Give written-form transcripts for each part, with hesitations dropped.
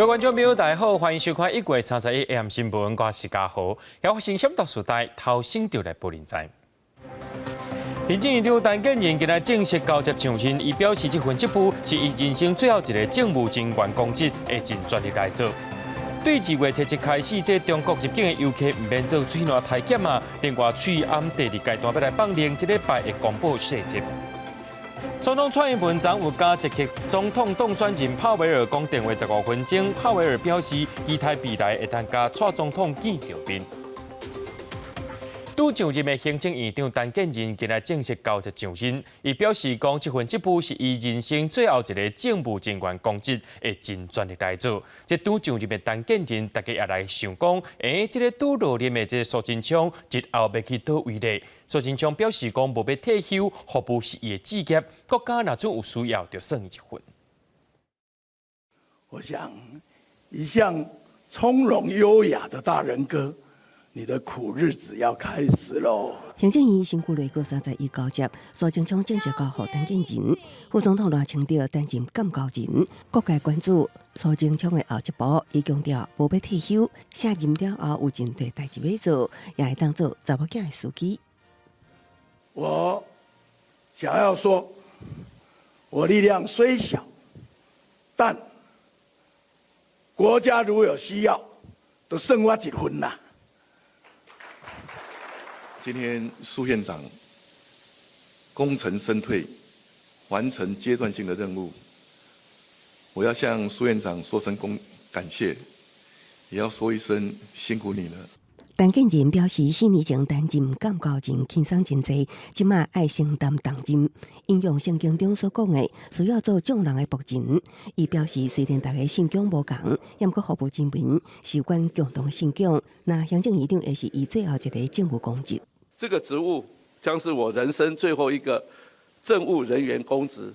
各位观众朋友，大家好，欢迎收看1月31日 AM 新闻，我是嘉豪。要发生什么大事代，头先就来报您知。行政院长陈建仁今日正式交接上任，伊表示这份职务是伊人生最后一个政务人员公职，会尽全力来做。对2月7日开始，这中国入境的游客唔免做水暖体检啊。另外，翠暗第2阶段要来放令，这礼拜会公布细节。总统蔡英文昨有加一给总统当选人帕维尔讲电话15分钟，帕维尔表示，期待未来会当甲蔡总统见着面。拄上任的行政院长陈建仁今日正式交接上任，伊表示讲，这份职务是伊人生最后一个政务人员公职，会尽全力来做。这拄上任的陈建仁，大家也来想讲，这个拄落任的这个苏贞昌日后要去倒位呢？苏贞昌表示讲，无要退休，服务是伊的职业，国家若准有需要，就算伊一份。我想，一向从容优雅的大人哥。你的苦日子要开始喽！行政院新妇雷国31交接，苏贞昌正式交予陈建仁，副总统赖清德担任监交人。各界关注苏贞昌的后一步，伊强调无要退休，卸任了后有真多代志要做，也会当做查某囝的司机。我想要说，我力量虽小，但国家如有需要，都剩我一分啦。今天苏院长功成身退，完成阶段性的任务，我要向苏院长说声感谢，也要说一声辛苦你了。陈建仁表示，4年前担任监交人轻松真济，即马爱承担重任。引用圣经中所讲的，需要做众人的仆人。伊表示，虽然大家信仰无同，也毋过服务人民事关共同信仰。那行政院长也是伊最后一个政务公职。这个职务将是我人生最后一个政务人员公职。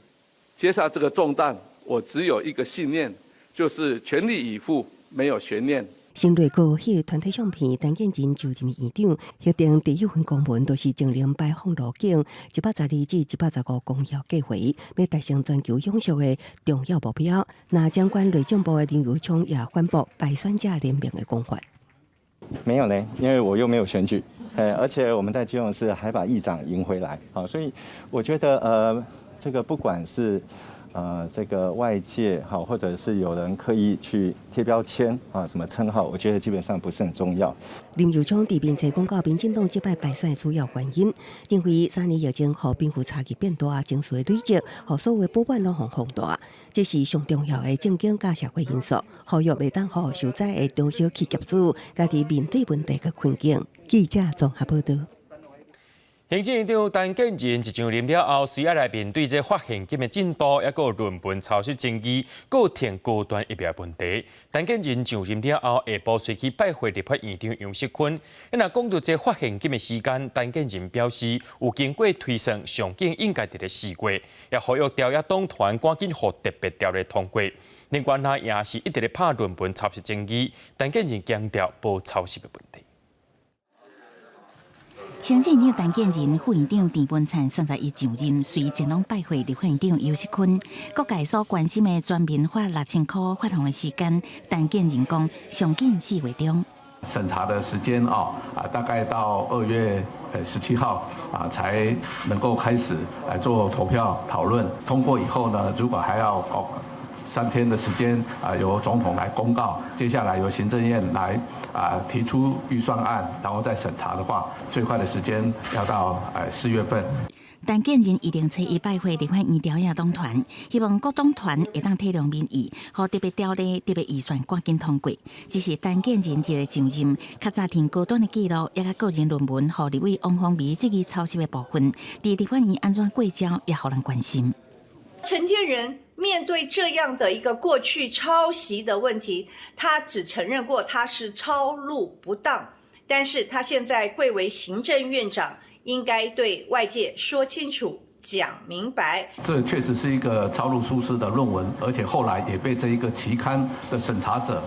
接下这个重担，我只有一个信念，就是全力以赴，没有悬念。新瑞国迄团体相片，陈建仁就任院长，约定第一份公文都是精灵摆放路径112至115公约计划，要达成全球永续的重要目标。那将关内政部的林佑昌也宣布败选者联名的公法。没有呢，因为我又没有选举，而且我们在基隆市还把议长赢回来，好，所以我觉得这个不管是这个外界好，或者是有人刻意去贴标签啊，什么称号，我觉得基本上不是很重要。林佑昌伫面册公告，民进党这摆败选的主要原因，认为3年疫情和贫富差距变大，情绪的累积，和所有的补办拢放大，这是上重要的政经加社会因素。呼吁袂当互受灾的中小企业主，家己面对问题嘅困境。记者综合报道。行政院长陈建仁一上任了后，需要来面对这发现金的进度，也有论文抄袭争议，有填高端疫苗问题。陈建仁上任了后，下晡随去拜会立法院长杨锡坤。若讲到这发现金的时间，陈建仁表示有经过推算，上紧应该伫咧4月，也呼吁调野党团赶紧获特别条例通过。另外，他也是一直咧拍论文抄袭争议，陈建仁强调无抄袭的问题。行政院陈建仁、副院长陈文灿31上任，随前往拜会立法院长游锡坤。各界所关心的全民发6000块发放的时间，陈建仁讲上紧4月中。审查的时间大概到2月17号才能够开始来做投票讨论。通过以后呢，如果还要3天的时间由总统来公告，接下来由行政院来提出预算案，然后再审查的话，最快的时间要到4月份。陈建仁一定找伊拜会立法院调野党团，希望各党团会当体谅民意，和特别条例、特别预算赶紧通过。只是陈建仁伫咧上任，较早填高端的记录，也甲个人论文，和立委王芳美质疑抄袭的部分，伫立法院安怎过招，也互人关心。陈建仁面对这样的一个过去抄袭的问题，他只承认过他是抄录不当，但是他现在贵为行政院长，应该对外界说清楚、讲明白。这确实是一个抄录疏失的论文，而且后来也被这一个期刊的审查者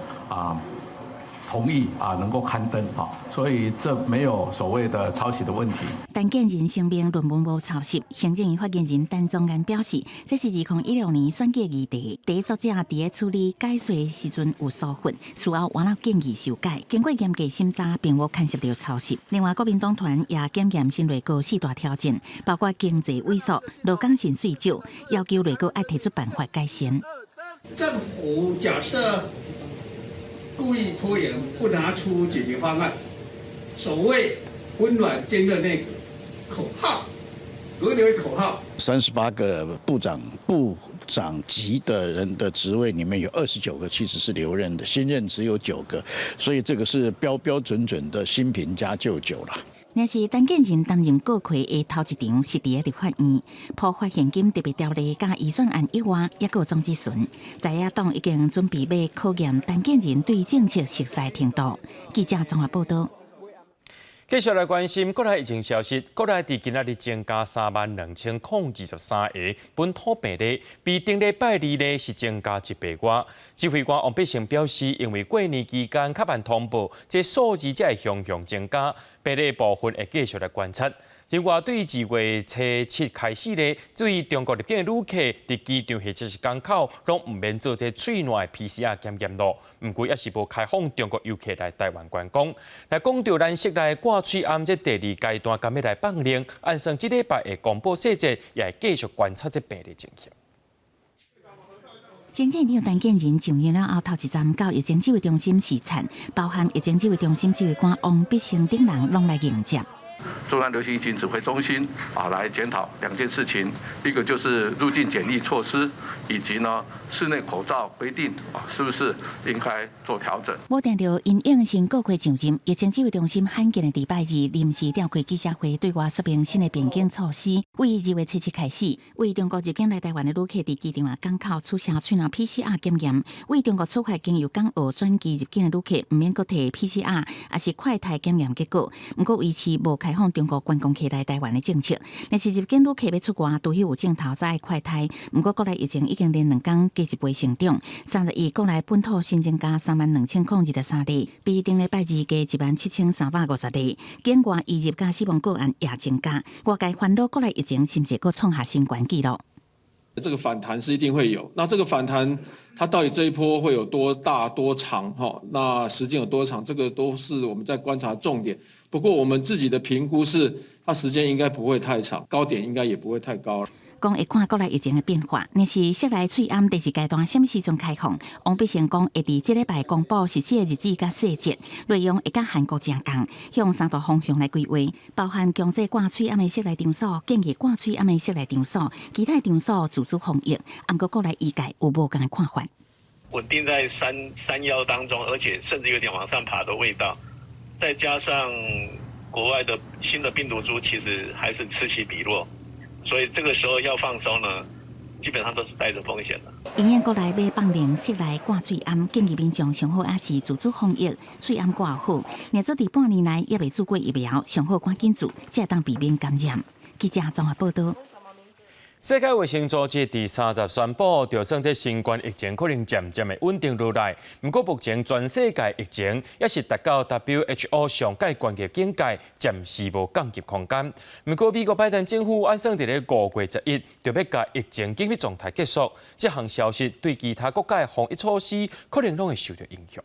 同意能够刊登所以这没有所谓的抄袭的问题。陈建仁声明论文无抄袭，行政院发言人陈宗安表示，这是2016年选举议题，第一作者伫处理解说时阵有疏忽，事后完了建议修改，经过严格审查，并无牵涉到抄袭。另外，国民党团也检验新内阁4大挑战，包括经济萎缩、劳工薪水少，要求内阁要提出办法改善。政府假设故意拖延，不拿出解决方案，所谓温暖坚韧内阁口号，如何口号？38个部长级的人的职位里面有29个其实是留任的，新任只有9个，所以这个是标准的新瓶加旧酒了。那是陈建仁担任阁揆的头一场，是伫立法院普发现金特别条例加预算案以外，也有总咨询。在野党已经准备要考验陈建仁对政策熟悉程度。记者综合报道。继续来关心国内疫情消息。国内伫今仔日增加32023个本土病例，比顶礼拜二呢是增加100多。指挥官王必胜表示，因为过年期间较慢通报，这数字才会向增加，病例部分会继续来观察。另外，对2月初7开始呢，对中国入境的旅客伫机场或者是港口，拢唔免做这嘴内 PCR 检验咯。不过，也是无开放中国游客来台湾观光。来讲到咱室内挂嘴暗这第2阶段，今日来放令，按算这礼拜会公布细节，也会继续观察这病例情形。行政院陈建仁上任了后，头一站到疫情指挥中心视察，包含疫情指挥中心指挥官王必胜等人拢来迎接。中央流行疫情指挥中心来检讨2件事情，一个就是入境检疫措施，以及呢室内口罩规定是不是应该做调整。无定着因应新国会上任，疫情指挥中心罕见的礼拜二临时召开记者会，对外说明新的边境措施。为2月初7开始，为中国入境来台湾的旅客伫机场港口取消嘴内 PCR 检验，为中国出发经由港澳转机入境的旅客，唔免搁摕 PCR 也是快筛检验结果。不过维持无开放中国观光客来台湾的政策。但是入境旅客要出国，除迄有镜头才爱快筛。不过国内疫情已经连2天加1倍成长，31国内本土新增加32023例，比顶礼拜二加17350例。境外移入加死亡个案也增加，外界烦恼国内疫情是不是搁创下新高纪录？这个反弹是一定会有，那这个反弹它到底这一波会有多大多长？那时间有多长？这个都是我们在观察重点。不过我们自己的评估是，它时间应该不会太长，高点应该也不会太高了。讲会看国内疫情的变化，那是室内喙暗第2阶段什么时阵开放？王必胜讲会伫这礼拜公布实施的日子甲细节，内容会甲韩国相同，向3大方向来规划，包含强制挂喙暗的室内场所，建议挂喙暗的室内场所，其他场所自主防疫。不过国内医界有无同的看法？稳定在山腰当中，而且甚至有点往上爬的味道，再加上国外的新的病毒株，其实还是此起彼落。所以这个时候要放松呢，基本上都是带着风险的。医院国内要放令室内挂嘴暗，建议民众上好也是自主防疫，嘴暗挂好。若做伫半年内也未做过疫苗，上好赶紧做，才当避免感染。记者综合报道。世界卫生组织第30宣布，就算这新冠疫情可能渐渐的稳定落来，不过目前全世界疫情也是达到 WHO 上界关键境界，暂时无降级空间。不过美国拜登政府按算伫咧5月11就要甲疫情紧急状态结束，这项消息对其他国家的防疫措施可能拢会受到影响。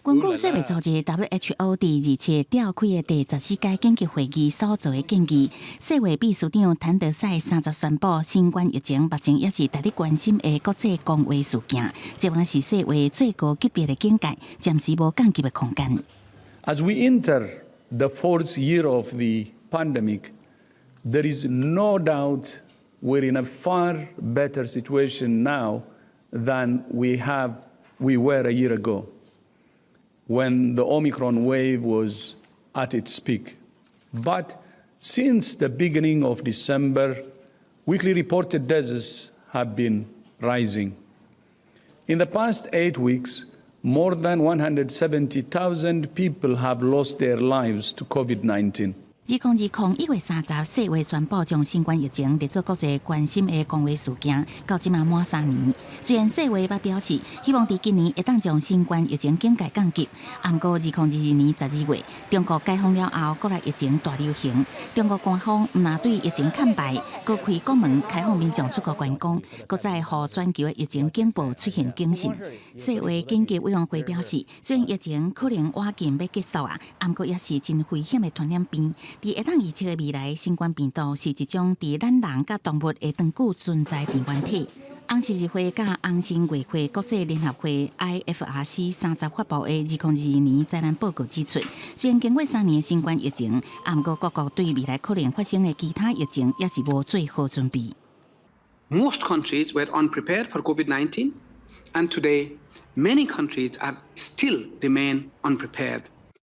根据世卫组织 WHO 第2次召开的第14届紧急会议所做的建议，世卫秘书长谭德赛30宣布，新冠疫情目前也是大家关心的国际公卫事件，这原是世卫最高级别的境界，暂时无降级的空间。As we enter the 4th year of the pandemic, there is no doubt we're in a far better situation now than we were a year ago, when the Omicron wave was at its peak. But since the beginning of December, weekly reported deaths have been rising. In the past 8 weeks, more than 170,000 people have lost their lives to COVID-19. 2020-1月30世卫宣布将新冠疫情列作国际关心的公卫事件，到即嘛满3年。虽然世卫捌表示希望伫今年会当将新冠疫情境界降级，不过2022年12月，中国解封了后，国内疫情大流行。中国官方毋但对疫情惨败，搁开国门开放民众出国观光，搁再互全球的疫情警报出现警讯。世卫紧急委员会表示，虽然疫情可能晚近要结束不过也是真危险的传染病。伫会当预测的未来，新冠病毒是一种伫咱人甲动物会长久存在病原体。红十字会甲红新月会国际联合会 IFRC 30发布的2022年灾难报告指出，虽然经过3年的新冠疫情，不过各国对未来可能发生的其他疫情也是无做好准备。Most countries were unprepared for COVID-19, and today many countries are still remain unprepared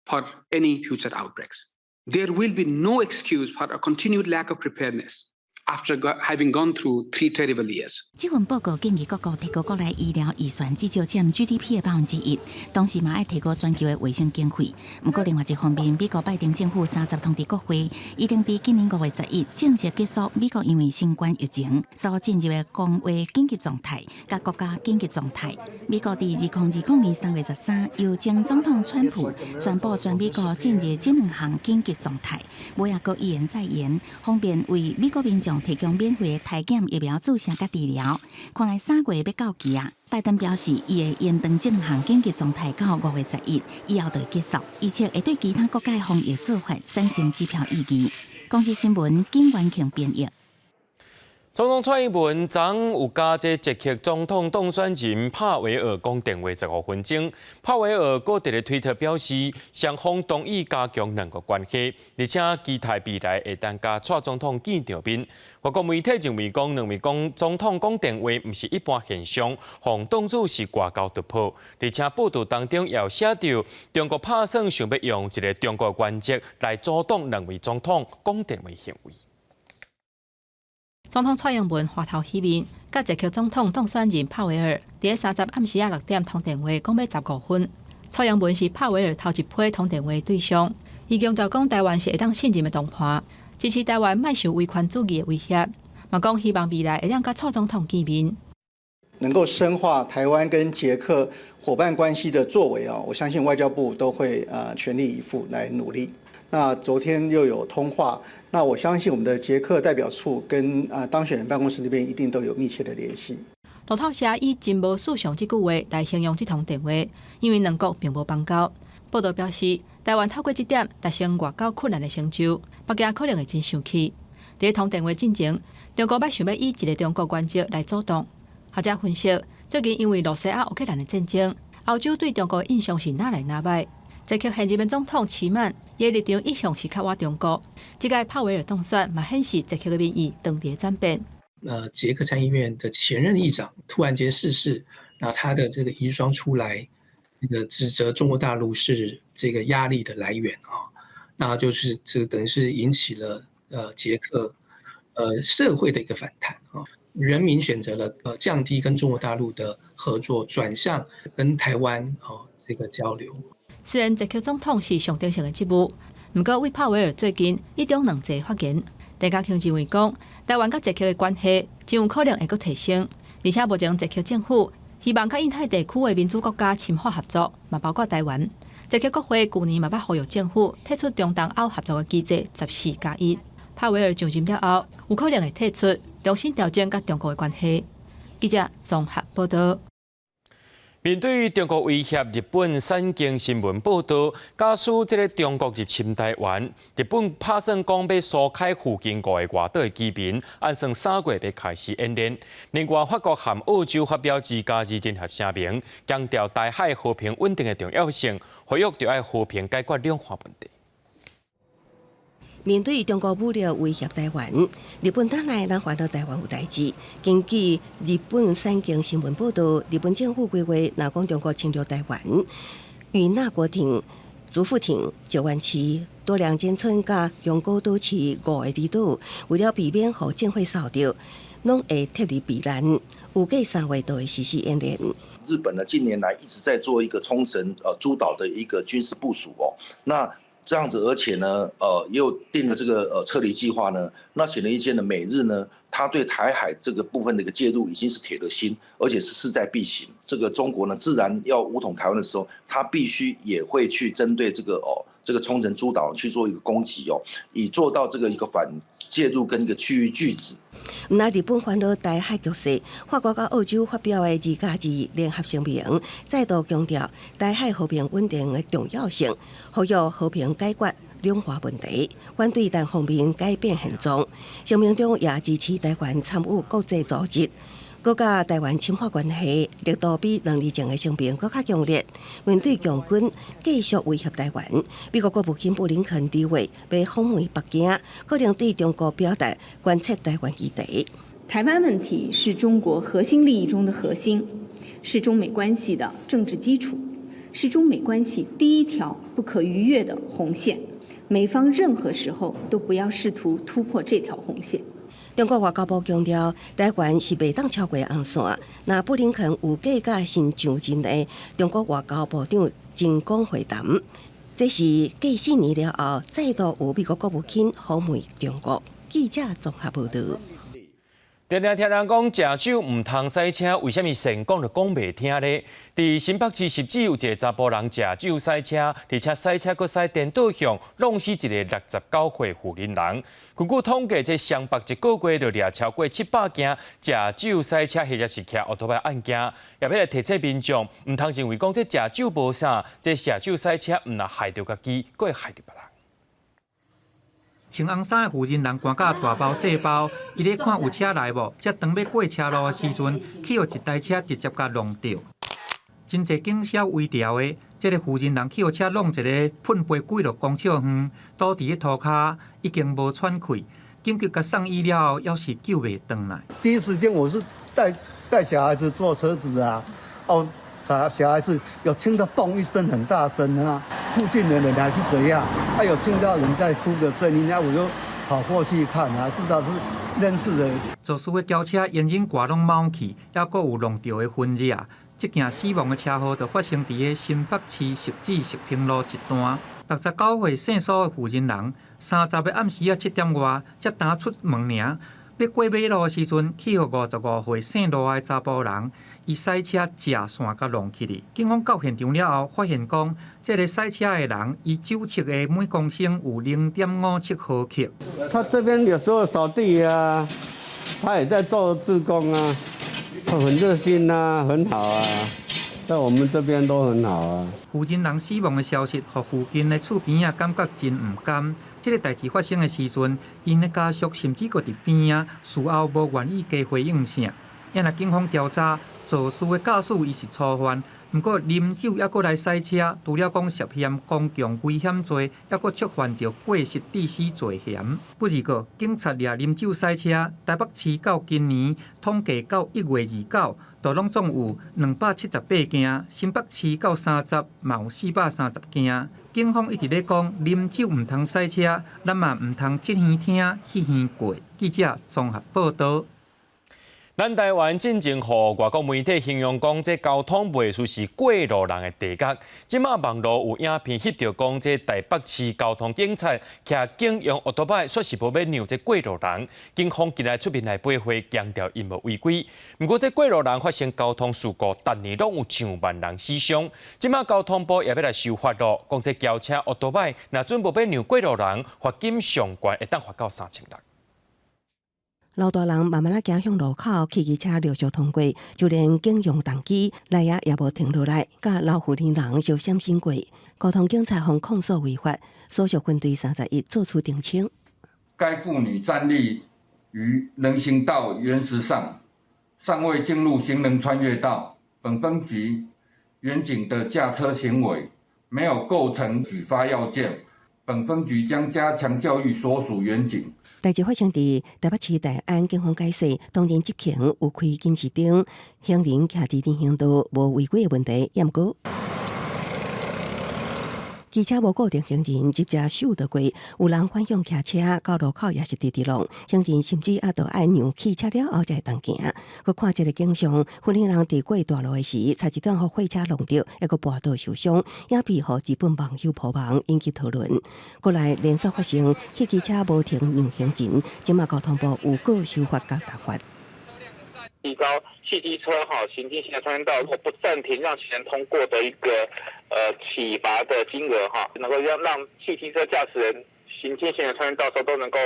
for any future outbreaks. There will be no excuse for a continued lack of preparedness after having gone through 3 terrible years. 这份报告建议各国提高国内医疗预算至少占 GDP 的1%，同时嘛要提高全球的卫生经费。不过另外一方面，美国拜登政府30通知国会，一定在今年5月11日正式结束美国因为新冠疫情所进入的公卫紧急状态甲国家紧急状态。美国在2020年3月13日由前总统川普宣布全美国进入这2项紧急状态，我也搁一言再言，方便为美国民众提供免费的体检疫苗注射甲治疗。看来3月要到期拜登表示，伊会延长这2项紧急状态到5月11日以后就会结束，而且会对其他国家的防疫做法产生指标意义。公司新闻金元庆编译。总统蔡英文昨有加这捷克总统当选人帕维尔讲电话15分钟。帕维尔搁伫咧推特表示，双方同意加强两国关系，而且期待未来会当甲蔡总统见着面。外国媒体认为讲，两位总统讲电话毋是一般现象，互当作是外交突破。而且报道当中也有写到，中国打算想要用一个中国原则来阻挡两位总统讲电话行为。总统蔡英文话头起面，甲捷克总统当选人帕维尔伫30暗时6点通电话，讲要15分。蔡英文是帕维尔头一批通电话对象，伊强调讲台湾是会当信任的同伴，支持台湾莫受威权主义的威胁，嘛讲希望未来会当甲蔡总统见面，能够深化台湾跟捷克伙伴关系的作为我相信外交部都会全力以赴来努力。那昨天又有通话。那我相信我们的捷克代表处跟当选人办公室那边一定都有密切的联系。路透社以真无史上这句话来形容这通电话，因为两国并无邦交。报道表示，台湾透过这点达成外交困难的成就，北京可能会真生气。在通电话进前，中国想要以一个中国原则来阻挡。学者分析，最近因为罗西亚乌克兰的战争，欧洲对中国的印象是哪来哪歹。捷克现任的总统齐曼伊立场一向是较倚中国，这个帕维尔当选嘛显示捷克的民意当地转变。捷克参议院的前任议长突然间逝世，那他的这个遗孀出来，指责中国大陆是这个压力的来源那就是这个等于是引起了捷克社会的一个反弹人民选择了降低跟中国大陆的合作，转向跟台湾这个交流。虽然捷克总统是象征性的职务，不过为帕维尔最近一种两则发言，大家肯认为讲，台湾甲捷克的关系真有可能会阁提升，而且目前捷克政府希望甲印太地区的民主国家深化合作，嘛包括台湾。捷克国会去年嘛捌呼吁政府提出中东欧合作的机制14+1。帕维尔上任了后，有可能会提出重新调整甲中国的关系。记者综合报道。面对中国威胁，日本产经新闻报道，假使这个中国入侵台湾，日本打算讲要疏开附近5个外岛的居民，按算3月要开始演练。另外，法国和澳洲发表自家联合声明，强调台海和平稳定的重要性，呼吁就要和平解决两岸问题。面对中国武力威胁台湾，日本党内人烦恼台湾有代志。根据日本产经新闻报道，日本政府规划若讲中国侵略台湾，与那国町、竹富町、九湾区、多良间村甲永高岛区5个离岛，为了避免互政府扫掉，拢会撤离避难，预计3月都会实施演练。日本呢，近年来一直在做一个冲绳诸岛的一个军事部署那这样子，而且呢，也有定了这个撤离计划呢。那显而易见的，美日呢，它对台海这个部分的一个介入已经是铁了心，而且是势在必行。这个中国呢，自然要武统台湾的时候，它必须也会去针对这个冲绳诸岛去做一个攻击以做到这个一个反介入跟一个区域拒止。那日本烦恼台海局势，法国甲澳洲发表的2+2联合声明，再度强调台海和平稳定的重要性，呼吁和平解决两岸问题，反对单方面改变现状。声明中也支持台湾参与国际组织。国甲台湾深化关系力度比2年前的声明更加强烈。面对强军继续威胁台湾，美国国务卿布林肯2月被访问北京，可能对中国表达关切台湾议题。台湾问题是中国核心利益中的核心，是中美关系的政治基础，是中美关系第一条不可逾越的红线。美方任何时候都不要试图突破这条红线。中国外交部强调，台湾是袂当超过红线。那布林肯有计甲新上任的中国外交部长真光会谈，这是继4年了后，再度有美国国务卿访问中国。记者综合报道。常常听人讲食酒唔通驶车，为什么先讲就讲袂听呢？伫新北市十指有一个查甫人食酒驶车，而且驶车佫驶颠倒向，弄死一个69岁妇人人。根据统计，这双北一个月就掠超过700件食酒驶车或者是骑奥拓牌案件，也要来提醒民众，唔通认为讲这食酒无啥，这食酒驶车唔若害到家己，佫会害到别人。穿红衫的妇人人赶甲大包细包，伊咧看有车来无，才当要过车路的时阵，去互一台车直接甲弄掉。真侪警消微调的，这个妇人人去互车弄一个喷杯几落公尺远，倒伫咧涂骹，已经无喘气。紧急甲送医了后，要是救袂回来。第一时间我是带小孩子坐车子啊，小孩子有听到嘣一声很大声啊，附近的人还是怎样，有听到人在哭的声音，我就跑过去看啊，知道是认识的。肇事的轿车烟瘾挂拢冒气，还佫有弄到的分热。这件死亡的车祸就发生伫个新北市十指食平路一段。69岁姓苏的妇人人，30日暗时7点外才打出门尔。要过马路的时阵，去互55岁姓罗的查甫人，伊驶车食线甲弄起哩。警方到现场了后，发现讲，这个驶车的人，伊酒测的每公升有0.57毫克。他这边有时候扫地啊，他也在做志工啊，很热心啊，很好啊。在我们这边都很好啊。妇人人死亡的消息，互附近的厝边啊感觉真唔甘。这个代志发生的时阵，因的家属甚至搁伫边啊，事后无愿意加回应啥。因来警方调查，肇事的驾驶伊是初犯，不过啉酒还搁来驶车，除了讲涉嫌公共危险罪，还搁触犯着过失致死罪嫌。不是个警察掠啉酒驶车，台北市到今年统计到1月29。都拢总有278件，新北市到30嘛有430件。警方一直咧讲，啉酒唔通驶车，咱嘛唔通这耳听迄耳过。记者综合报道。咱台湾进前互外国媒体形容讲，这交通袂输是过路人的地角。即马网络有影片翕到讲，这台北市交通警察骑警用奥拓牌，说是无要让这过路人。警方今日出面来配合，强调因无违规。不过这过路人发生交通事故，逐年拢有上万人死伤。即马交通部也要来修法咯，讲这轿车奥拓牌若准无要让过路人，罚金上悬会当罚到3000元。老大人慢慢行向路口，汽机车陆续通过，就连警用重机来也无停落来，甲老妇人人相闪身过。交通警察向控诉违法，所属分队31作出澄清。该妇女站立于人行道原石上，尚未进入行人穿越道。本分局远警的驾车行为没有构成举发要件，本分局将加强教育所属远警。代志发生伫台北市大安，警方解释，当天执勤有开警示灯，行人骑自行车道无违规的问题，也毋过机车无固定行程，直接守得过，有人反向骑车到路口也是直直浪，行程甚至还要让汽车了后才会当行。佮看这个景象，分离人伫过大路的时，差一点互货车弄着，还佮跋倒受伤，也被互日本网友破网引起讨论。过来连续发生，汽机车无停让行程，即马交通部有告修法甲罚款。提高汽机车行经行人穿越道如果不暂停让行人通过的一个启罚的金额能够让汽机车驾驶人行经行人穿越道的时候都能够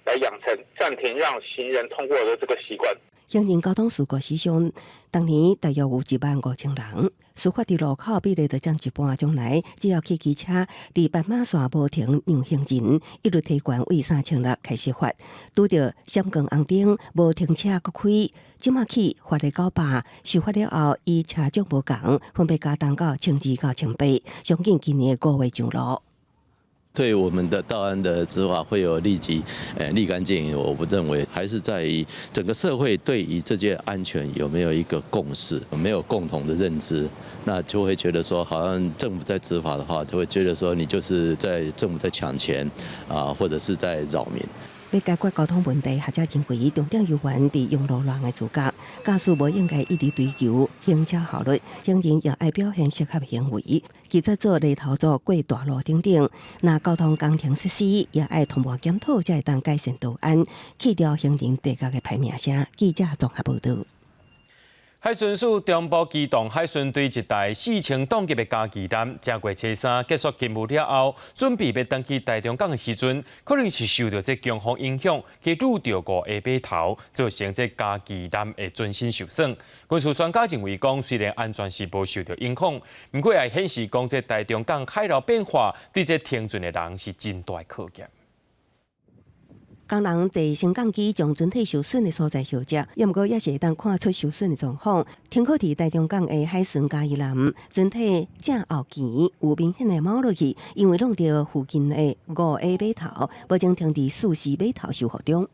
来养成暂停让行人通过的这个习惯。行人交通事故死伤，当年大约有15000人。事发伫路口比例就占一半钟来，只要汽机车伫斑马线无停让行程，一律提悬为3600开始罚。拄着闪光红灯无停车搁开，即马起罚的900，受罚了后，依车种无共，分别加重到1200到1800，相信今年5月上路。对我们的道安的执法会有立竿见影，我不认为，还是在于整个社会对于这件安全有没有一个共识，没有共同的认知，那就会觉得说，好像政府在执法的话，就会觉得说你就是在政府在抢钱或者是在扰民。要解决交通问题，学者认为重点有关伫用路人的自觉，驾驶无应该一直追求行车效率，行人也爱表现适合行为。记者做犁头族过大路顶，那交通工程设施也爱同步检讨，才会当改善道安，去掉行人地角的排名声。记者综合报道。海巡署中部机动海巡队一台4000吨级的加技舰，正月初3结束任务了后，准备要登去台中港的时阵，可能是受到这强风影响，去遇到5下码头，造成这加技舰的尊身受损。军事专家认为讲，虽然安全是无受到影响，不过也显示讲这台中港海流变化对这停船的人是真大考验。工人坐升降机将船体受损的所在修正，也毋过也是会当看出受损的状况。停靠伫台中港的海巡嘉义艦，船体正后前有明显的毛落去，因为弄到附近的5下码头，目前停伫4、4码头修复中。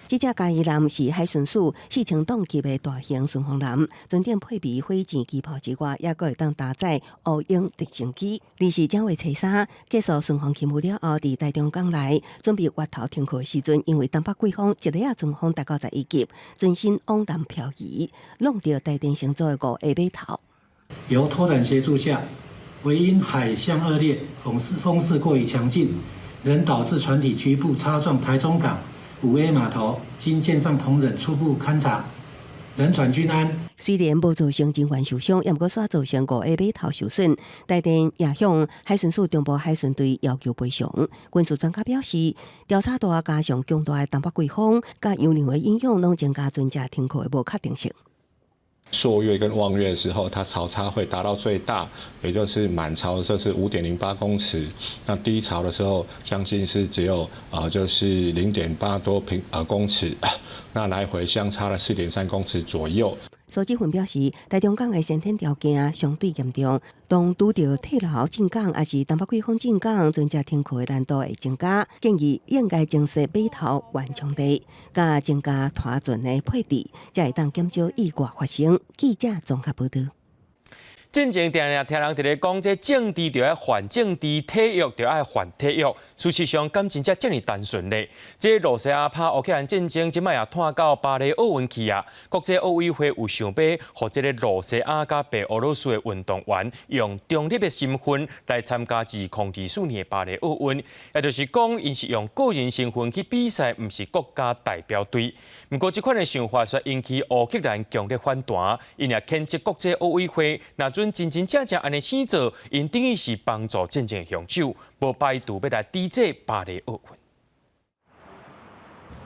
这只嘉义艦是海巡署4000吨级的大型巡防艦，船顶配备火箭机炮之外，也阁会当搭载乌鹰直升机。24正月初3结束巡防任务了后，伫台中港内准备挖头停靠的时阵，因为东北季风一日阵风达到11级，船身往南漂移，弄到台电乘坐的5下码头。由拖船协助下，唯因海象恶劣、风势过于强劲，仍导致船体局部擦撞台中港5A 码头，经舰上同仁初步勘查，人船均安。虽然无造成人员受伤，也毋过煞造成5下码头受损。台电也向海巡署中部海巡队要求赔偿。军事专家表示，调查大加上强大的东北季风，甲洋流的影响，拢增加船只停靠的无确定性。朔月跟望月的时候，它潮差会达到最大，也就是满潮的时候是5.08公尺，那低潮的时候将近是只有就是0.8多公尺，那来回相差了4.3公尺左右。苏志芬表示，台中港的先天条件相对严重，当拄到退劳进港，还是东北季风进港，船只停靠的难度会增加。建议应该增设码头缓冲地，加增加拖船的配置，才会当减少意外发生。记者综合报道。进前定定听人伫咧讲，这政治就要还政治，体育就要还体育。事实上，敢真正这么单纯咧？这罗西亚拍乌克兰战争，即摆也拖到巴黎奥运去啊！国际奥委会有想要，和这个罗西亚甲白俄罗斯的运动员用中立的身份来参加2024年的巴黎奥运，也就是讲，因是用个人身份去比赛，唔是国家代表队。不过，这款的想法却引起乌克兰强烈反弹，因也谴责国际奥委会若准真正安尼生做，因等于是帮助战争凶手，无摆渡要来抵制巴黎奥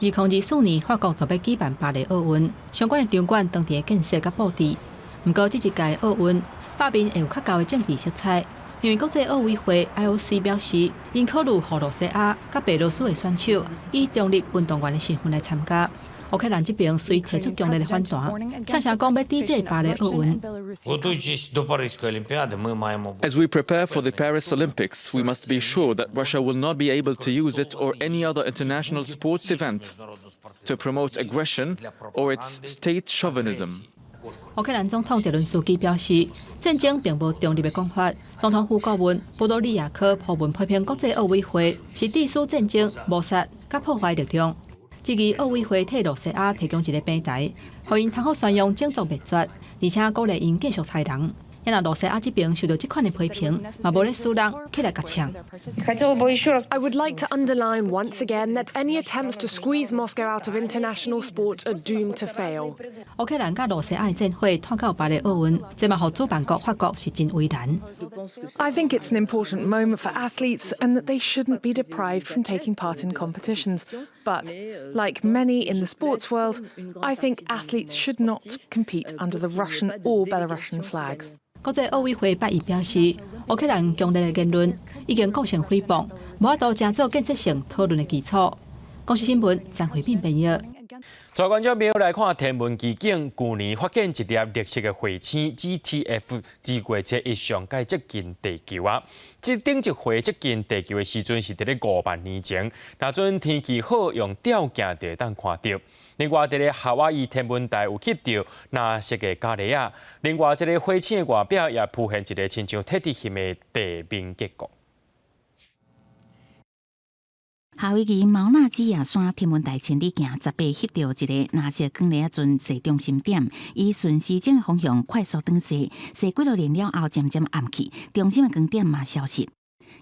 运。2024年，法国就要举办巴黎奥运，相关的场馆当地的建设甲布置。不过，这一届奥运，北面会有较高的政治色彩，因为国际奥委会 IOC 表示，因考虑和罗西亚甲白俄罗斯的选手以中立运动员的身份来参加。乌克兰这边虽提出强烈的反弹，恰恰讲要抵制巴黎奥运。As we prepare for the Paris Olympics, we must be sure that Russia will not be able to use it or any other international sports event to promote aggression or its state chauvinism. 乌克兰总统泽伦斯基表示，战争并无中立的讲法。总统府顾问波多利亚科普文批评国际奥委会是致使战争、谋杀、甲破坏力量。质疑奥委会替罗西亚提供一个平台，让因通好宣扬种族灭绝，而且鼓励因继续杀人。因若罗西亚这边受到这款的批评，嘛无咧输人起来甲呛。I would like to underline once again that any attempts to squeeze Moscow out of international sports are doomed to fail. 乌克兰甲罗西亚的战火拖到别个奥运，这嘛互主办国法国是真为难。I think it's an important moment for athletes and that they shouldn't be deprived from taking part in competitions. But, like many in the sports world, I think athletes should not compete under the Russian or Belarusian flags. 国际奥委会8日表示，乌克兰强烈的言论已经构成诽谤，无法度成做建设性讨论的基础。公司新闻张惠敏编译。在观众朋友来看，天文基警去年发现一粒绿色的彗星 GTF 2月7日上界接近地球啊！这顶一回接近地球的时阵是伫咧5万年前，那阵天气好，用吊镜就当看到。另外，伫咧夏威夷天文台有翕到蓝色的加利亚。另外，这个彗星的外表也浮现一个亲像铁地形的地面结构。夏威夷毛纳基亚山天文台千里镜18翕到一个蓝色光粒阵射中心点，以顺时针的方向快速转射，射几落年了后渐渐暗去，中心的光点嘛消失。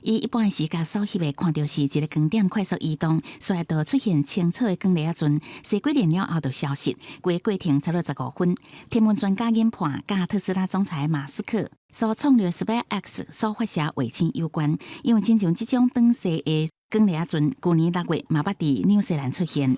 以一般的时间所翕的看到是一个光点快速移动，随后出现清楚的光粒阵，射几年了后就消失。规个过程差不多15分。天文专家研判，甲特斯拉总裁马斯克所创立 SpaceX 所发射卫星有关，因为亲像这种短射的光粒阵，去年6月嘛捌伫纽西兰出现。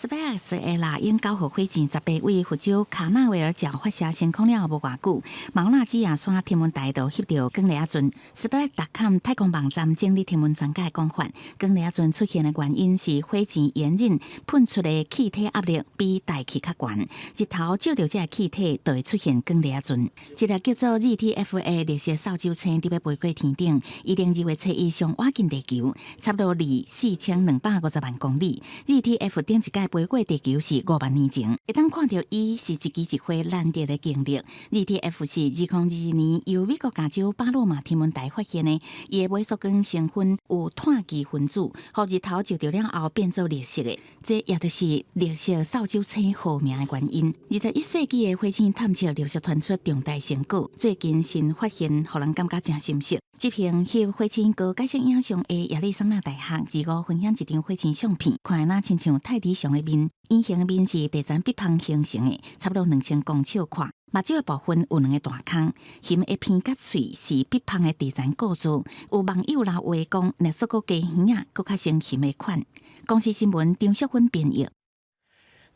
SpaceX 的猎鹰9号火箭18位福州卡纳维尔角发射成功了无偌久，毛纳基亚山天文台就翕到光粒阵。SpaceX.com 太空网站整理天文专家的讲法，光粒阵出现的原因是火箭延刃喷出的气体压力比大气较悬，日头照到这气体就会出现光粒阵。一粒叫做 ZTF 的绿色扫帚星伫要飞过天顶，伊定2月7日上挖近地球，差不多离4250万公里。ZTF 顶一届飞过地球是5万年前，会当看到伊是一支一回难得的经历。ZTF 是2022年由美国加州巴洛马天文台发现的，伊的微缩光成分有碳基分子，互日头照到了后变做绿色的，这也就是绿色扫帚星号名的原因。21世纪的火星探测陆续传出重大成果，最近新发现，互人感觉真深刻。这篇翕火星高解析影像的亚利桑那大学25分享一张火星相片，看那亲像太极熊的面，圆形的面是地层壁框形成的，差不多2000公尺宽。目睭的部分有2个大孔，頷的片甲喙是壁框的地层构造。有网友啦话讲，若做个加圆啊，更较像頷的款。公司新闻张淑芬编译。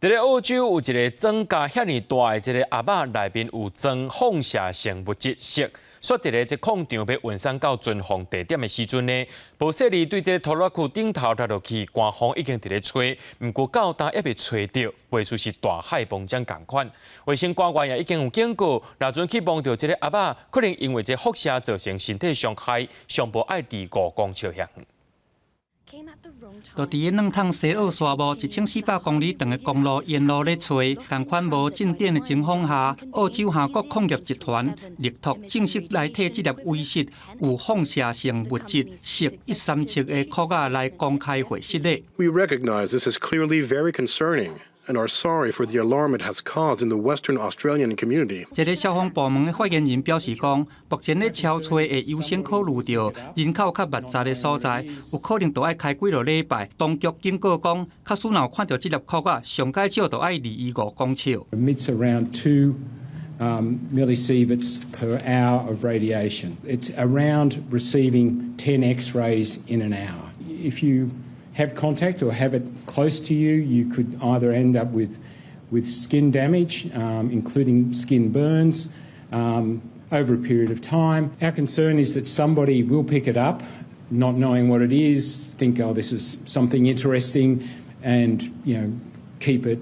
伫咧澳洲有一个装甲遐尼大的一个盒仔，内面有装放射性物质铯。说伫咧这矿场要运送到存放地点的时阵呢，无细力对这个拖拉库顶头落落去，官方已经伫咧吹，毋过到达还未吹到，袂出是大海bomb将共款。卫生官员也已经有警告，若准去摸到这个盒仔，可能因为这辐射造成身体伤害，上无爱离5公尺远。就伫咧2趟西澳沙漠1400公里长的公路沿路咧找，同款无进展的情况下，澳洲下国矿业集团力图正式来替这粒威胁有放射性物质铯137的壳仔来公开回释咧。We recognize this is clearly very concerning and are sorry for the alarm it has caused in the Western Australian community. 这个消防部门的发言人表示讲，目前咧超吹会优先考虑到人口较密集的所在，有可能就要开几落礼拜。当局警告讲，假使若看到这粒壳仔，上介少就要离伊5公尺。Emits around 2 millisieverts per hour of radiation. It's around receiving 10 X-rays in an hour. If you have contact or have it close to you, you could either end up with skin damage, including skin burns, over a period of time. Our concern is that somebody will pick it up, not knowing what it is, think, oh, this is something interesting, and keep it,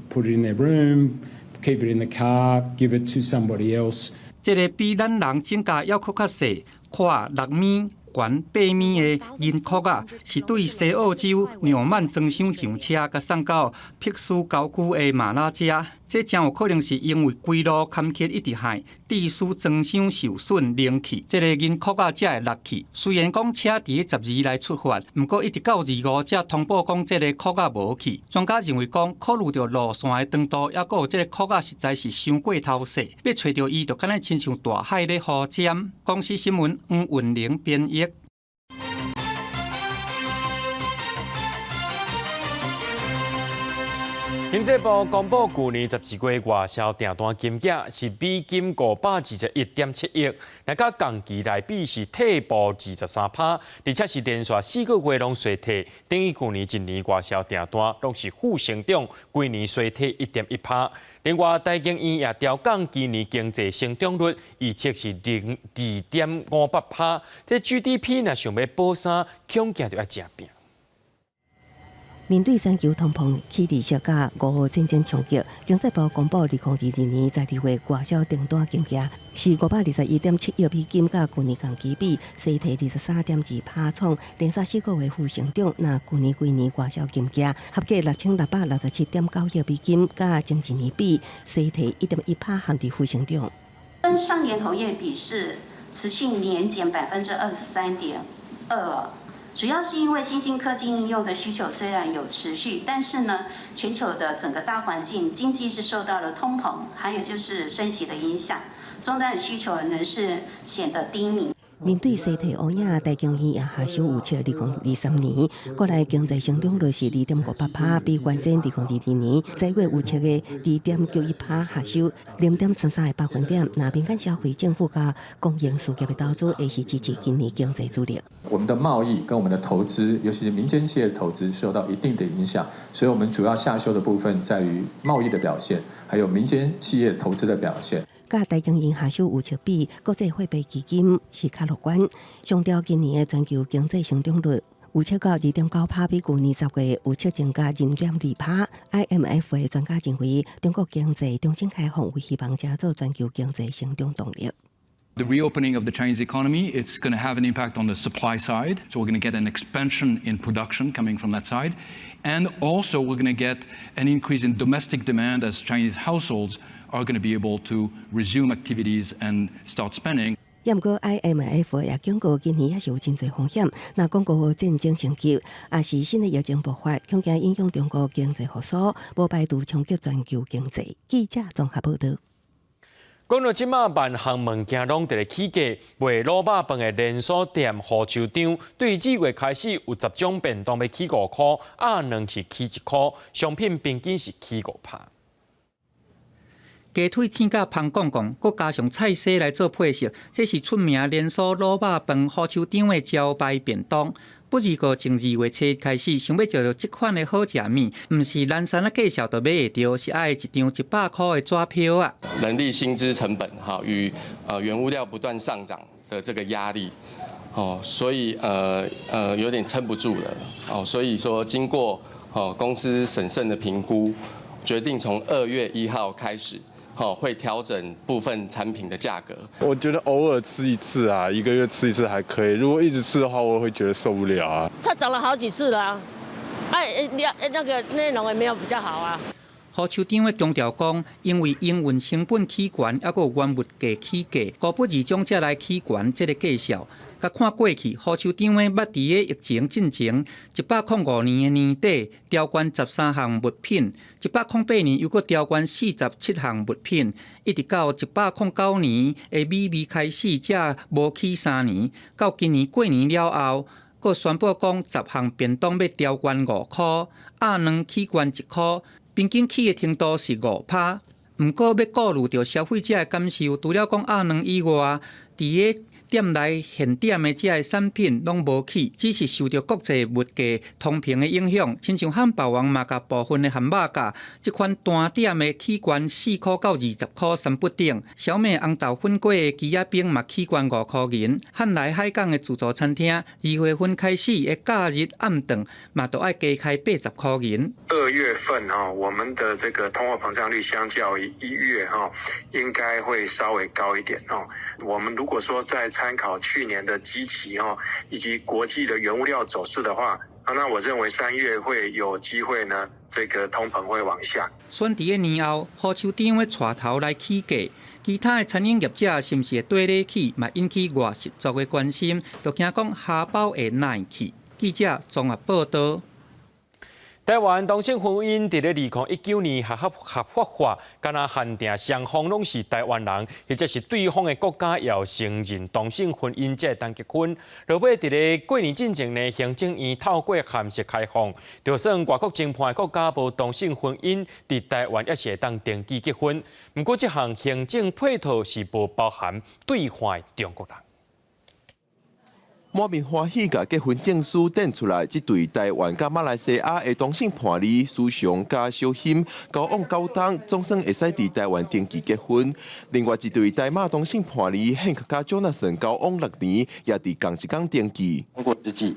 put it in their room, keep it in the car, give it to somebody else. 这个比咱人指甲要搁较细。宽6米，悬8米的银壳啊，是对西澳洲纽曼装箱上车，甲送到碧斯郊区的马拉加。这真有可能是因为规路坎坷一直害，地书装箱受损冷去。这个银壳啊，才会落去。虽然讲车伫12来出发，不过一直到25才通报讲这个壳啊无去。专家认为讲，考虑到路线的长度，还有这个壳啊实在是伤过头细，要找到伊，就敢若亲像大海咧呼尖。公司新闻黄运玲编译。经济部公布去年12月外销订单金额是美金521.7亿，那甲同期来比是退步23%，而且是连续4个月拢衰退，等于去年一年外销订单拢是负成长，去年衰退1.1%。另外，台经院也调降今年经济成长率，预测是2.58%。这 GDP 若想要保三，恐惊就要正拼。面对全球通膨起利息价5号渐渐冲击，经济部公布2022年12月外销订单金额是521.7亿美金，甲去年同期比衰退23.2%，创连续4个月负成长。那去年外销金额合计6667.9亿美金，甲前一年比衰退1.1%，含伫负成长。跟上年同月比是持续年减23.2%。主要是因为新兴科技应用的需求虽然有持续，但是呢，全球的整个大环境经济是受到了通膨，还有就是升息的影响，终端的需求仍是显得低迷。面对衰退乌影，台经院也下修预测2023年国内经济成长率是2.58%，比原先2022年10月预测的2.91%下修0.33个百分点。那民间消费、政府甲公营事业的投资，也是支持今年经济主力。我们的贸易跟我们的投资，尤其是民间企业的投资，受到一定的影响，所以我们主要下修的部分在于贸易的表现，还有民间企业投资的表现。甲台经院下修预测比国际货币基金是较乐观，强调今年的全球经济成长率预测到2.9%，比去年10月预测增加0.2%。IMF 的专家认为，中国经济重新开放，为希望加做全球经济成长动力。The reopening of the Chinese economy, it's going to have an impact on the supply side. So we're going to get an expansion in production coming from that side. And also we're going to get an increase in domestic demand as Chinese households are going to be able to resume activities and start spending. 不过 IMF 也警告，今年也是有真侪风险。那讲过战争升级，也是新的疫情爆发，恐惊影响中国经济复苏，无排除冲击全球经济。记者综合报道。讲到即马，万项物件拢伫咧起价，卖卤肉饭的连锁店何秋张，对2月开始有10种便当要起5块，鸭卵是起1块，商品平均是起5%。鸡腿煎甲芳公公，佮加上菜色来做配色，这是出名连锁卤肉饭何秋张的招牌便当。不如个从2月初开始，想要找到这款的好食面，唔是咱山啊介绍就买会到，是爱一张100块的纸票啊。人力薪资成本与原物料不断上涨的这个压力，所以有点撑不住了，所以说经过公司审慎的评估，决定从2月1号开始。会调整部分产品的价格。我觉得偶尔吃一次啊，1个月吃一次还可以。如果一直吃的话，我会觉得受不了啊。它涨了好几次了啊，那个内容也没有比较好啊。何秋张的强调讲，因为营运成本起悬，还有原物价起价，高不二种才来起悬这个计效。甲看过去，何秋张的捌伫个疫情进前，105年的年底调关13项物品，108年又搁调关47项物品，一直到109年的米味开始，才无起3年，到今年过年了后，搁宣布讲10项便当要调关5块，鸭卵起关1块，平均起的程度是5%。毋过要顾虑到消费者的感受，除了讲鸭卵以外，伫个店内现点的这些产品拢无起，只是受到国际物价通膨的影响。亲像汉堡王嘛，甲部分的汉堡价，这款单点的起关4块到20块3不等。小美红豆粉粿的鸡仔饼嘛起关5块银。汉来海港的自助餐厅，2月份开始的假日暗顿嘛都要加开80块银。2月份我们的这个通货膨胀率相较于1月应该会稍微高一点我们如果说在参考去年的基期以及国际的原物料走势的话，那我认为3月会有机会呢，这个通膨会往下。选伫个年后，火手厂会带头来起价，其他的餐饮业者是毋是会对得起，嘛引起外食族的关心，就惊讲下包会耐去。记者综合报道。台湾同性婚姻伫咧2019年合法化，敢若限定双方拢是台湾人，或者是对方的国家要承认同性婚姻才会当结婚。落尾伫咧过年之前呢，行政院透过函式开放，就算外国正派国家无同性婚姻，伫台湾也是会当登记结婚。不过，这项行政配套是无包含对方的中国人。满面欢喜甲结婚证书展出来，这对台湾甲马来西亚的同性伴侣思想加小心，交往9冬，总算会使伫台湾登记结婚。另外一对台马同性伴侣 Hank 加 Jonathan 交往6年，也伫同一天登记。通过之际，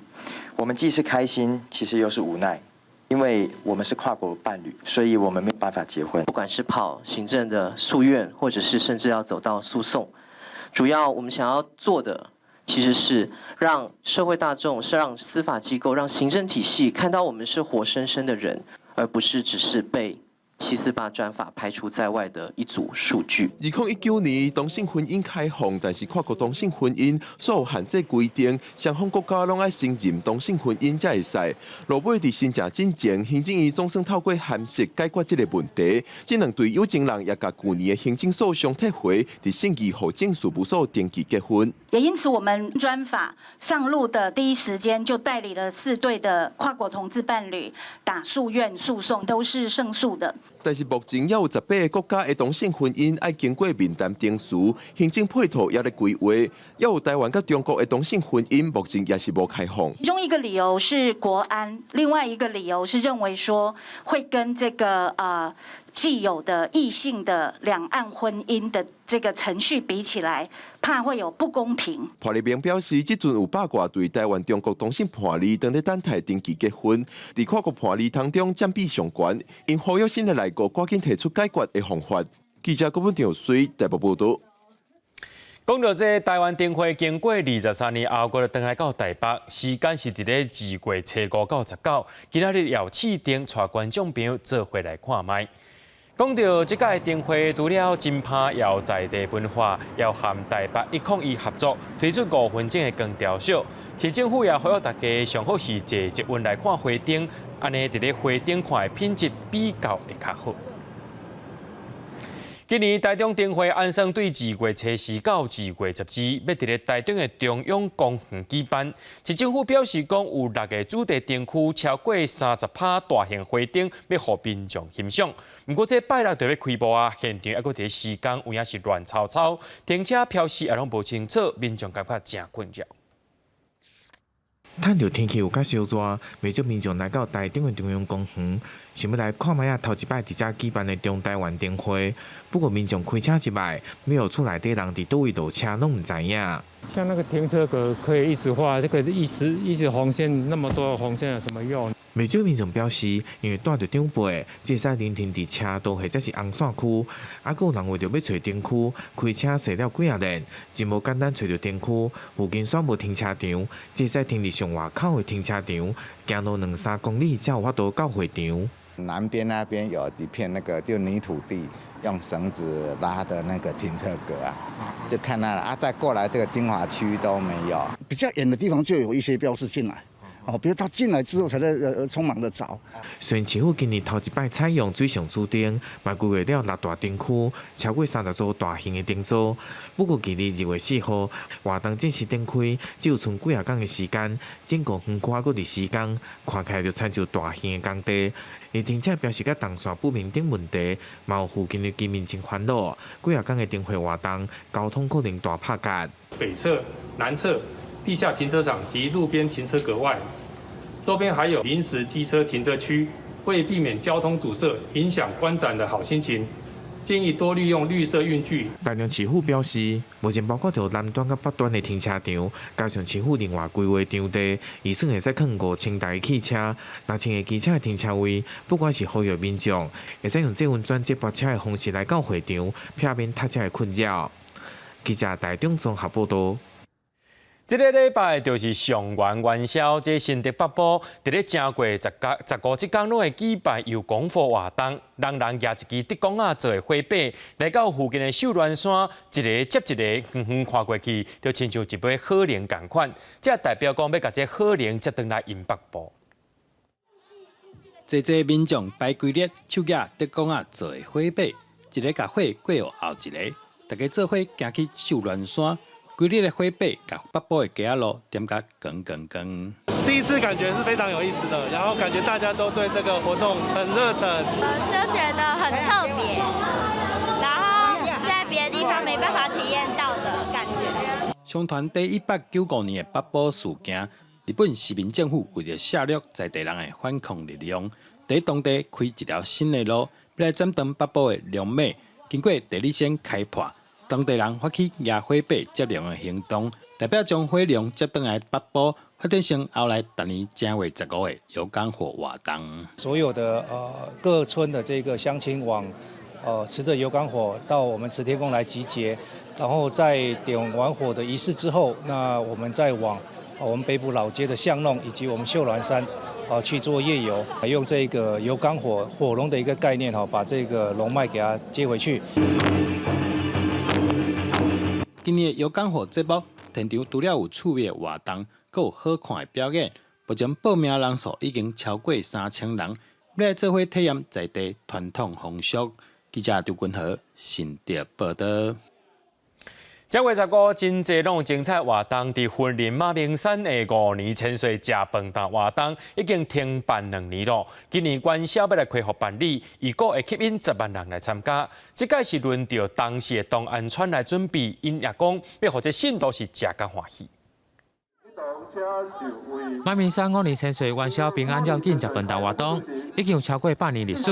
我们既是开心，其实又是无奈。因为我们是跨国伴侣，所以我们没有办法结婚。不管是跑行政的诉愿，或者是甚至要走到诉讼，主要我们想要做的其实是让社会大众、是让司法机构、让行政体系看到我们是活生生的人，而不是只是被748专法排除在外的一组数据。2019年同性婚姻开放，但是跨国同性婚姻所有限制规定，双方国家拢爱承认同性婚姻才会使。落尾伫新政之前，行政院总算透过函式解决这个问题。这两对有情人也甲去年的行政诉讼撤回，伫信义户政事务所登记结婚。也因此，我们专法上路的第一时间就代理了4对的跨国同志伴侣打诉愿诉讼，都是胜诉的。但是目前也有18个国家的同性婚姻要经过面谈定书，行政配套也在规划。也有台湾跟中国的同性婚姻，目前也是无开放。其中一个理由是国安，另外一个理由是认为说会跟这个既有的异性的两岸婚姻的这个程序比起来，怕会有不公平。潘立明表示，即阵有100多对台湾、中国同性伴侣等咧等待登记结婚，伫跨国伴侣当中占比上悬，因呼吁新的来国赶紧提出解决的方法。记者郭文条随台北报道。讲到这台湾灯会经过23年后，过来回来到台北，时间是伫咧2月初5到19，今仔日要试灯带观众朋友做回来看卖。讲到这届灯会，除了金趴要在地文化，要和台北101合作推出5分钟的光雕秀。市政府也呼吁大家上好是坐捷运来看花灯，安尼伫咧花灯看的品质比较会较好。今年台中灯会按算对2月初4到2月12，要伫咧台中的中央公园举办。市政府表示讲，有6个主题灯区超过30%大型花灯要互民众欣赏。不过这拜6就要开幕啊，现场还佫伫施工，有影是乱糟糟，停车标示也拢无清楚，民众感觉真困扰。趁着天气有较烧热，未少民众来到台中的中央公园，想要来看卖头一摆伫遮举办的中台湾灯会。不过民众开车入来，没有厝内底人伫倒位落车，拢唔知影。像那个停车格可以一直画，这个一直红线，那么多红线有什么用？未少民众表示，因为带着长辈，只使聆听伫车道或者是红线区，还有人为着要找灯区，开车驶了几年，真无简单找到灯区。附近煞无停车场，只使停伫上外口的停车场，行路2-3公里才有法度到会场。南边那边有几片那个就泥土地，用绳子拉的那个停车格啊，就看那了啊。再过来这个精华区都没有，比较远的地方就有一些标示进来。哦，比如他进来之后才在匆忙的找。虽然市府今年头一摆采用水上主灯，嘛规划了6大灯区，超过30组大型的灯组。不过，今日2月4号，活动正式展开，只有剩几啊天的时间，整个园区还佫伫施工，看起来就亲像大型的工地。而停车标示甲动线不明等问题，嘛有附近的居民真烦恼。几啊天的灯会活动，交通可能大拍架。北侧、南侧。地下停车场及路边停车格外，周边还有临时机车停车区，为避免交通阻塞影响观展的好心情，建议多利用绿色运具。台中市府表示，目前包括到南端甲北端的停车场，加上市府另外规划场地，预算会使放5000台汽车。若像的机车的停车位，不管是呼吁民众，会使用这份转接驳车的方式来到会场，避免塞车的困扰。记者台中综合报道。这个礼拜就是上元元宵，这新竹北部伫咧正过15即天，拢会举办游光火活动，人人举一支竹竿仔做的火把，来到附近的秀峦山，一个接一个远远看过去，就亲像一杯好灵同款。这代表讲要甲这好灵接转来因北部。济民众摆规列手举竹竿仔做的火把，一个甲火过后一个，大家做伙行去秀峦山。规日的火把，甲北部的街仔路点甲光光光。第一次感觉是非常有意思的，然后感觉大家都对这个活动很热忱，就觉得很特别，然后在别的地方没办法体验到的感觉。相传第195年的北部事件，日本殖民政府为了削弱在地人的反抗力量，在当地开一条新的路，要来斩断北部的龙马。经过地理线开破。当地人发起野火把接龙的行动，代表将火龙接转来北部，发展成后来逐年正月15日游港火活动。所有的各村的这个乡亲往持着游港火到我们慈天宫来集结，然后在点完火的仪式之后，那我们再往我们北部老街的巷弄以及我们秀峦山去做夜游，用这个游港火火龙的一个概念把这个龙脉给它接回去。今年的游港火节目，现场除了有趣味的活动，阁有好看的表演。目前报名人数已经超过3000人，要来做伙体验在地传统风俗。记者刘君和新竹报道。正月15，真侪拢精彩活动，伫云林马鸣山的5年千岁食饭堂活动已经停办2年了。今年元宵要来恢复办理，预估会吸引10万人来参加。这届是轮到当时的东安村来准备，因也讲要或者信徒是食甲欢喜。马鸣山5年千岁元宵平安绕境食饭堂活动已经有超过100年历史，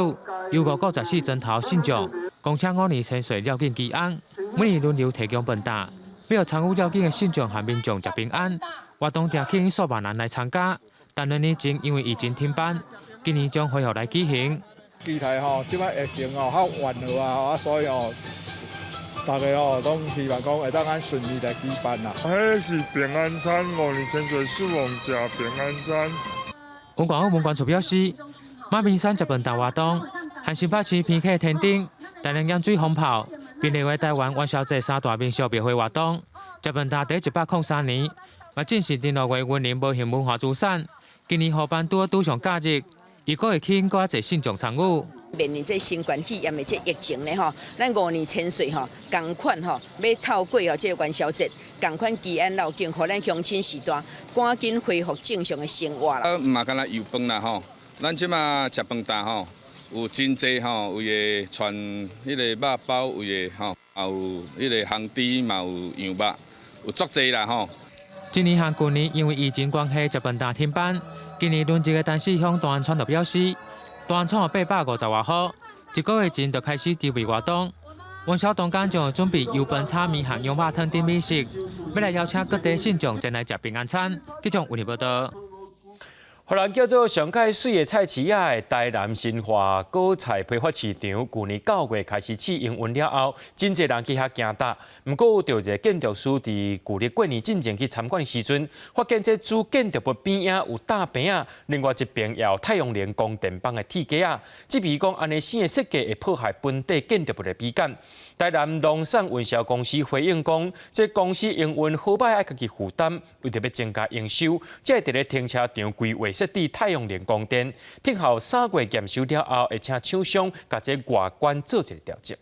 有594针头信众，共请5年千岁绕境祈安。每年轮流提供饭搭，要有参与绕境的信众和民众食平安。活动定吸引数万人来参加，但2年前因为疫情停办，今年将恢复来举行。期待即摆疫情较缓和所以大家拢希望讲会当按顺利来举办啦。迄是平安餐，5年千岁希望食平安餐。文管局文管处表示，马鸣山食饭堂活动和新北市偏溪天顶大量盐水风炮。并列为台湾元宵节3大民俗庙会活动，食饭堂第103年，也正是第6月云林无形文化资产。今年后半拄上假日，预估会吸引更侪信众参与。面临这新冠肺炎的这疫情呢咱5年千岁同款要透过这个元宵节，同款祈安绕境，互咱乡亲时代赶紧恢复正常的生活啦。唔嘛，干那游饭啦咱即马食饭堂有真济有个传迄个肉包，有个也有迄个烘猪，嘛有羊肉，有足济啦今年和去年因为疫情关系，食饭堂停办。今年轮值的陈市乡大安村就表示，大安村有850多户，1个月前就开始筹备活动。元宵当天将会准备油饭、炒面和羊肉汤等美食，要来邀请各地信众前来食平安餐。记者为你报道。荷兰叫做上界水的菜市仔的台南新化果菜批发市场，去年9月开始试营运了后，真侪人去遐行搭。不过，有一个建筑师伫旧历过年进前去参观时阵，发现这主建筑物边仔有大饼仔，另外一边也有太阳能光电棒的铁架仔。即比讲，安尼新的设计会破坏本地建筑物的美感。台南农产运销公司回应讲，这公司营运好歹爱家己负担，为着要增加营收，才会伫咧停车场规划设置太阳能光电。听后3月验收了后，会请厂商甲这外观做一个调整。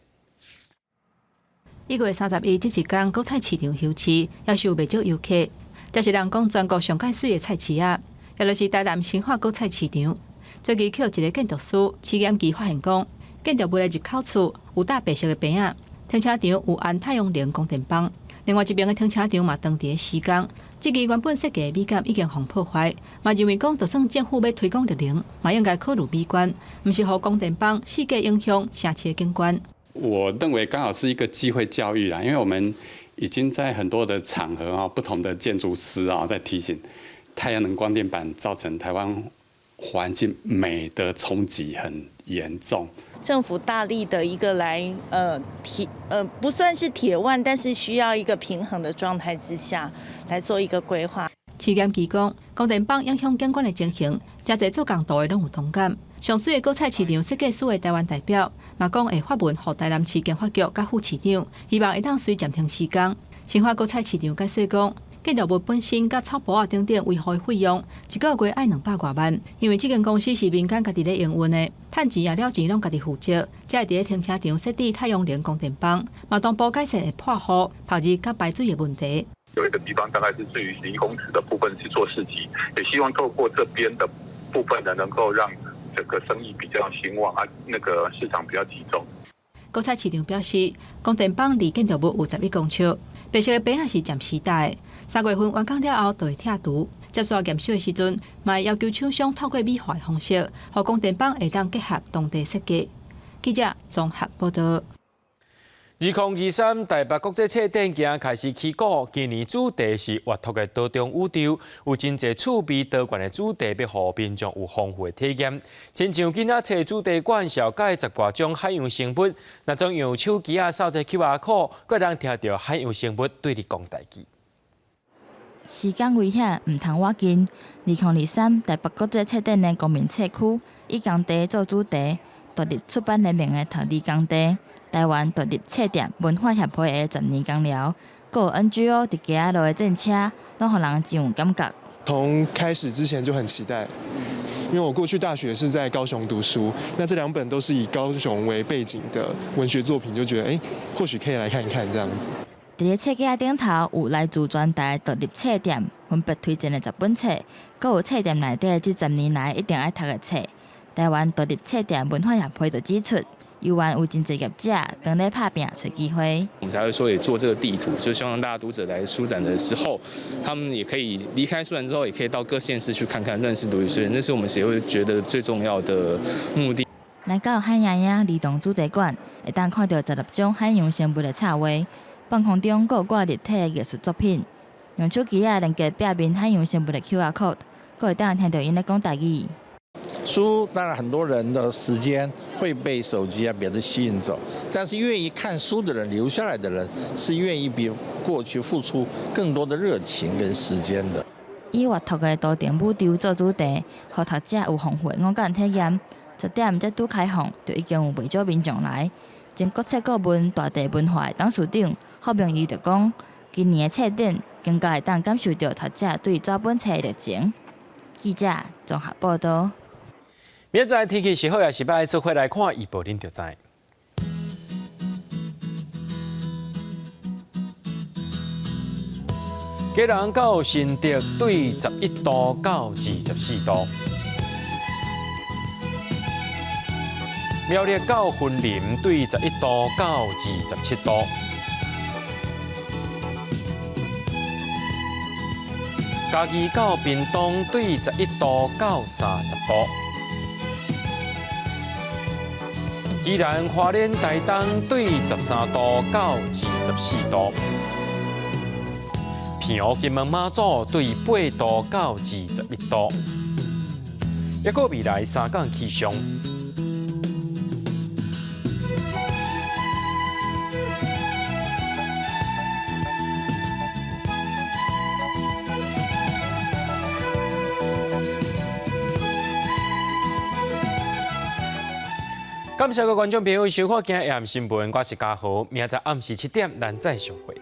1月31这一天，果菜市场休市，也是有袂少游客。这是人讲全国上界水的菜市仔，也就是台南新化果菜市场。最近去有一个建筑师试验机发现讲，建筑物的入口处有搭白色的饼仔。停车场有安太阳能光电棒，另外一边的停车场嘛当地施工，这个原本设计的美感已经互破坏。嘛认为讲，就算政府要推广绿能，嘛应该考虑美观，毋是互光电棒世界影响城市的景观。我认为刚好是一个机会教育啦，因为我们已经在很多的场合啊，不同的建筑师啊，在提醒太阳能光电板造成台湾环美的冲击很严重。政府大力的一个来不算是铁腕，但是需要一个平衡的状态之下来做一个规划。市监局讲，光电板影响景观的情形，真侪做工作的拢有同感。上水的果菜市场设计师的台湾代表，嘛讲会发文予台南市经发局甲副市长，希望会当随暂停施工。新化果菜市场解说讲，建筑物本身甲草埔仔等维护的费用，一个月爱200多万，因为这间公司是民间家己咧营运的，趁钱也了钱拢家己负责，才会伫咧停车场设置太阳能光电板，嘛同步解释会破雨、晒日甲排水的问题。有一个地方大概是至于11公尺的部分去做市集，也希望透过这边的部分呢，能够让整个生意比较兴旺啊，那个市场比较集中。果菜市场表示，光电板离建筑物有11公尺，白色的板也是暂时带的，3月份完工了后就会拆除。接受验收的时阵，嘛会要求厂商透过美化的方式，让光电板会当结合当地设计。记者综合报道。2023台北国际册展今开始起稿，今年主题是活脱的多重宇宙，有真侪趣味多元的主题，要互民众有丰富的体验。亲像囡仔册主题馆小解10多种海洋生物，那种用手机扫这 QR code， 个人听到海洋生物对你讲代志。时间危险，唔通挖紧。2023台北国际册展的公民册区以工地做主题，独立出版联名的陶瓷工地。台湾独立册店文化协会的10年工疗，还有 NGO 伫街仔路的战车，拢互人真有感觉。从开始之前就很期待，因为我过去大学是在高雄读书，那这2本都是以高雄为背景的文学作品，就觉得或许可以来看一看这样子。伫个册架顶头有来自全台独立册店分别推荐的10本册，还有册店内底这10年来一定爱读的册。台湾独立册店文化协会就指出。台湾有真侪业者等咧拍拼找机会，我们才会说也做这个地图，就希望大家读者来书展的时候，他们也可以离开书展之后，也可以到各县市去看看，认识独立书店，那是我们协会觉得最重要的目的。来到海洋儿儿童主题馆，会当看到16种海洋生物的插画，半空中还有挂立体的艺术作品，用手机连接壁面海洋生物的 QR code， 还会当听到因咧讲台语。书当然很多人的时间会被手机别的吸引走，但是愿意看书的人、留下来的人是愿意比过去付出更多的热情跟时间的。以活脱的多重宇宙做主题，让读者有丰富的五感体验。10点才拄开放，就已经有不少民众来。前国册顾问大地文化的董事长霍明义就讲，今年的册展更加会当感受到读者对纸本册的热情。记者综合报道。明仔天气是好也是歹，做伙来看预报，恁就知。基隆到新竹对11度到24度，苗栗到云林对11度到27度，嘉义到屏东对11度到30度。宜兰花莲台东对13度到24度，平湖金门马祖对8度到21度，还有未来3港气象。感谢各位观众朋友收看今日AM新闻，我是嘉豪，明仔暗时7点咱再相会。